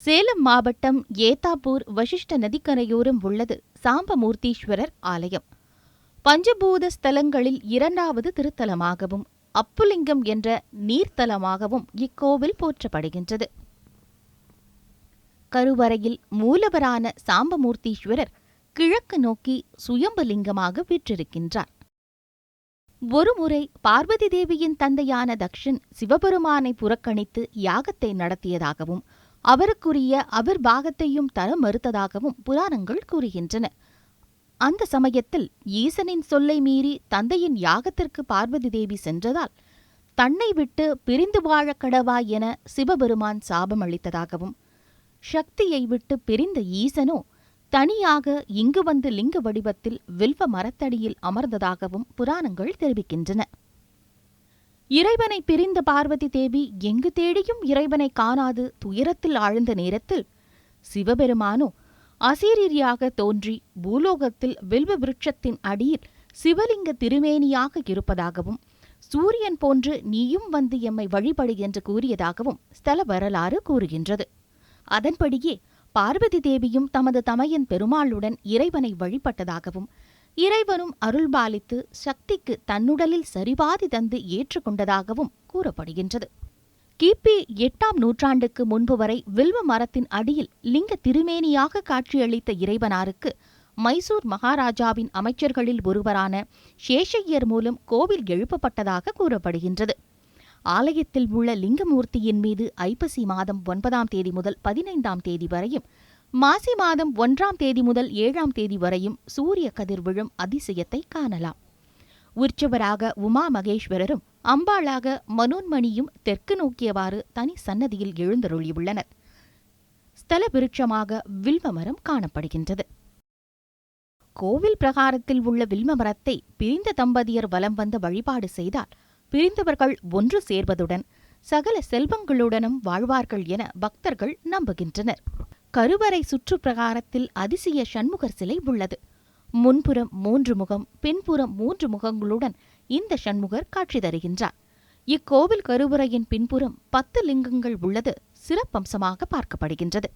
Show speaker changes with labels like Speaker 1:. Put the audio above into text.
Speaker 1: சேலம் மாவட்டம் ஏத்தாப்பூர் வசிஷ்ட நதிக்கரையோரம் உள்ளது சாம்பமூர்த்தீஸ்வரர் ஆலயம். பஞ்சபூத ஸ்தலங்களில் இரண்டாவது திருத்தலமாகவும் அப்புலிங்கம் என்ற நீர்த்தலமாகவும் இக்கோவில் போற்றப்படுகின்றது. கருவறையில் மூலவரான சாம்பமூர்த்தீஸ்வரர் கிழக்கு நோக்கி சுயம்பலிங்கமாக வீற்றிருக்கின்றார். ஒருமுறை பார்வதி தேவியின் தந்தையான தக்ஷன் சிவபெருமானை புறக்கணித்து யாகத்தை நடத்தியதாகவும் அவருக்குரிய அவர் பாகத்தையும் தர மறுத்ததாகவும் புராணங்கள் கூறுகின்றன. அந்த சமயத்தில் ஈசனின் சொல்லை மீறி தந்தையின் யாகத்திற்கு பார்வதி தேவி சென்றதால் தன்னை விட்டு பிரிந்து வாழக் கடவாய் என சிவபெருமான் சாபம் அளித்ததாகவும், சக்தியை விட்டு பிரிந்த ஈசனோ தனியாக இங்கு வந்து லிங்க வடிவத்தில் வில்வ மரத்தடியில் அமர்ந்ததாகவும் புராணங்கள் தெரிவிக்கின்றன. இறைவனை பிரிந்த பார்வதி தேவி எங்கு தேடியும் இறைவனை காணாது துயரத்தில் ஆழ்ந்த நேரத்தில் சிவபெருமானோ அசீரியராக தோன்றி பூலோகத்தில் வில்வ விருட்சத்தின் அடியில் சிவலிங்க திருமேனியாக இருப்பதாகவும், சூரியன் போன்று நீயும் வந்து எம்மை வழிபடு என்று கூறியதாகவும் ஸ்தல வரலாறு கூறுகின்றது. அதன்படியே பார்வதி தேவியும் தமது தமையன் பெருமாளுடன் இறைவனை வழிபட்டதாகவும், இறைவனும் அருள்பாலித்து சக்திக்கு தன்னுடலில் சரிபாதி தந்து ஏற்றுக்கொண்டதாகவும் கூறப்படுகின்றது. கிபி 8ஆம் நூற்றாண்டுக்கு முன்பு வரை வில்வ மரத்தின் அடியில் லிங்க திருமேனியாக காட்சியளித்த இறைவனாருக்கு மைசூர் மகாராஜாவின் அமைச்சர்களில் ஒருவரான சேஷையர் மூலம் கோவில் எழுப்பப்பட்டதாக கூறப்படுகின்றது. ஆலயத்தில் உள்ள லிங்கமூர்த்தியின் மீது ஐப்பசி மாதம் 9ஆம் தேதி முதல் 15ஆம் தேதி வரையும், மாசி மாதம் 1ஆம் தேதி முதல் 7ஆம் தேதி வரையும் சூரிய கதிர் விழும் அதிசயத்தை காணலாம். உற்சவராக உமா மகேஸ்வரரும் அம்பாளாக மனோன்மணியும் தெற்கு நோக்கியவாறு தனி சன்னதியில் எழுந்தருளியுள்ளனர். ஸ்தல விருட்சமாக வில்வமரம் காணப்படுகின்றது. கோவில் பிரகாரத்தில் உள்ள வில்வமரத்தை பிரிந்த தம்பதியர் வலம் வந்து வழிபாடு செய்தால் பிரிந்தவர்கள் ஒன்று சேர்வதுடன் சகல செல்வங்களுடனும் வாழ்வார்கள் என பக்தர்கள் நம்புகின்றனர். கருவறை சுற்று பிரகாரத்தில் அதிசய சண்முகர் சிலை உள்ளது. முன்புறம் 3 முகம், பின்புறம் 3 முகங்களுடன் இந்த சண்முகர் காட்சி தருகின்றார். இக்கோவில் கருவறையின் பின்புறம் 10 லிங்கங்கள் உள்ளது சிறப்பம்சமாக பார்க்கப்படுகின்றது.